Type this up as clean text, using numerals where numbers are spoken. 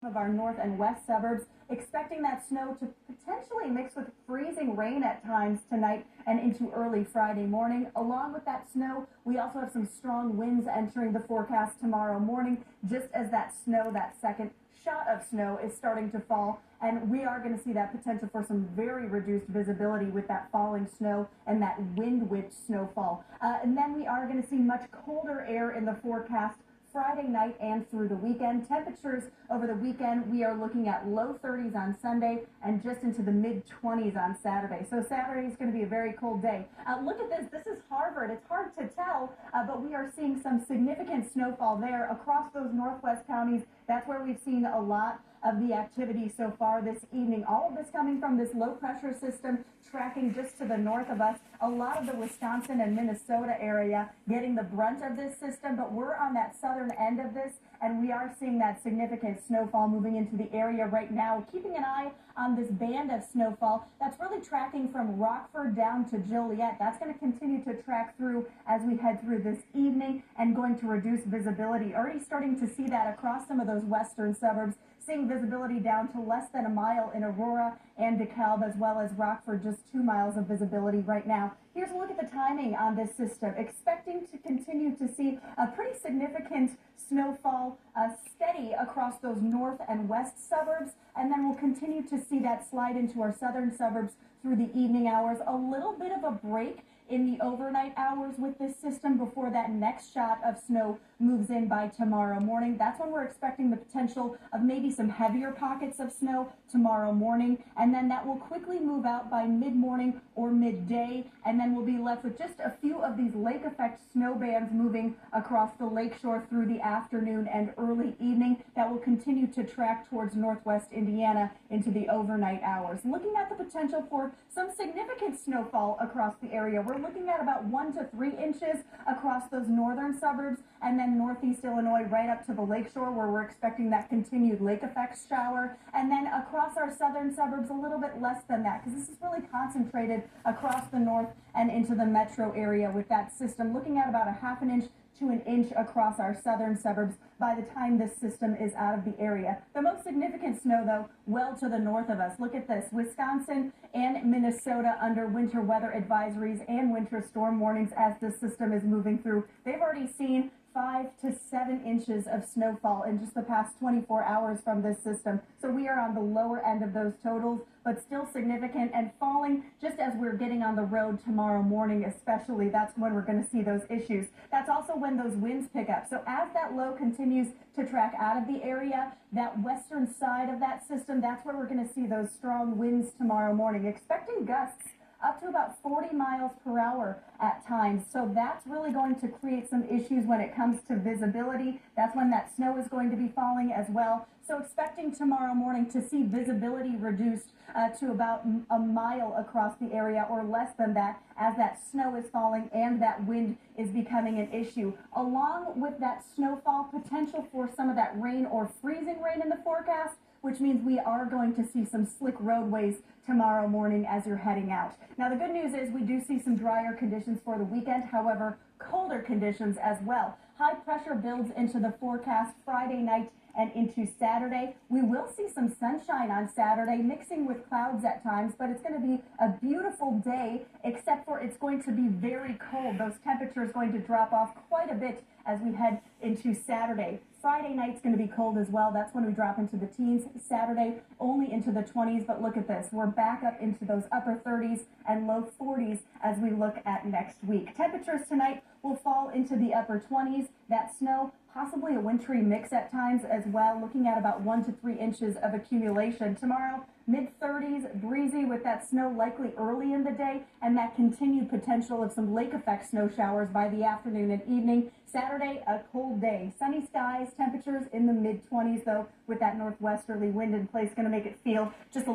of our north and west suburbs, expecting that snow to potentially mix with freezing rain at times tonight and into early Friday morning. Along with that snow, we also have some strong winds entering the forecast tomorrow morning, just as that snow, that second shot of snow is starting to fall, and we are going to see that potential for some very reduced visibility with that falling snow and that wind-whipped snowfall. And then we are going to see much colder air in the forecast Friday night and through the weekend. Temperatures over the weekend, we are looking at low 30s on Sunday and just into the mid-20s on Saturday. So Saturday is going to be a very cold day. Look at this. This is Harvard. It's hard to tell, but we are seeing some significant snowfall there across those northwest counties. That's where we've seen a lot of the activity so far this evening. All of this coming from this low pressure system tracking just to the north of us. A lot of the Wisconsin and Minnesota area getting the brunt of this system, but we're on that southern end of this, and we are seeing that significant snowfall moving into the area right now. Keeping an eye on this band of snowfall that's really tracking from Rockford down to Joliet. That's going to continue to track through as we head through this evening and going to reduce visibility. Already starting to see that across some of those western suburbs, seeing visibility down to less than a mile in Aurora and DeKalb, as well as Rockford, just 2 miles of visibility right now. Here's a look at the timing on this system. Expecting to continue to see a pretty significant snowfall steady across those north and west suburbs, and then we'll continue to see that slide into our southern suburbs through the evening hours. A little bit of a break in the overnight hours with this system before that next shot of snow moves in by tomorrow morning. That's when we're expecting the potential of maybe some heavier pockets of snow tomorrow morning, and then that will quickly move out by mid-morning or midday, and then we'll be left with just a few of these lake effect snow bands moving across the lakeshore through the afternoon and early evening. That will continue to track towards northwest Indiana into the overnight hours. Looking at the potential for some significant snowfall across the area. We're looking at about 1 to 3 inches across those northern suburbs, and then northeast Illinois right up to the lakeshore, where we're expecting that continued lake effect shower. And then across our southern suburbs, a little bit less than that, because this is really concentrated across the north and into the metro area with that system. Looking at about a half an inch to an inch across our southern suburbs by the time this system is out of the area. The most significant snow, though, well to the north of us. Look at this. Wisconsin and Minnesota under winter weather advisories and winter storm warnings as this system is moving through. They've already seen 5 to 7 inches of snowfall in just the past 24 hours from this system. So we are on the lower end of those totals, but still significant and falling just as we're getting on the road tomorrow morning especially. That's when we're going to see those issues. That's also when those winds pick up. So as that low continues to track out of the area, that western side of that system, that's where we're going to see those strong winds tomorrow morning. Expecting gusts up to about 40 miles per hour at times. So that's really going to create some issues when it comes to visibility. That's when that snow is going to be falling as well. So expecting tomorrow morning to see visibility reduced to about a mile across the area or less than that as that snow is falling and that wind is becoming an issue. Along with that snowfall, potential for some of that rain or freezing rain in the forecast, which means we are going to see some slick roadways tomorrow morning as you're heading out. Now, the good news is we do see some drier conditions for the weekend, however, colder conditions as well. High pressure builds into the forecast Friday night and into Saturday. We will see some sunshine on Saturday, mixing with clouds at times, but it's going to be a beautiful day, except for it's going to be very cold. Those temperatures going to drop off quite a bit as we head into Saturday. Friday night's going to be cold as well. That's when we drop into the teens. Saturday only into the 20s, but look at this. We're back up into those upper 30s and low 40s as we look at next week. Temperatures tonight will fall into the upper 20s. That snow, possibly a wintry mix at times as well, looking at about 1 to 3 inches of accumulation. Tomorrow, mid-30s, breezy with that snow likely early in the day and that continued potential of some lake effect snow showers by the afternoon and evening. Saturday, a cold day. Sunny skies, temperatures in the mid-20s though, with that northwesterly wind in place, going to make it feel just a little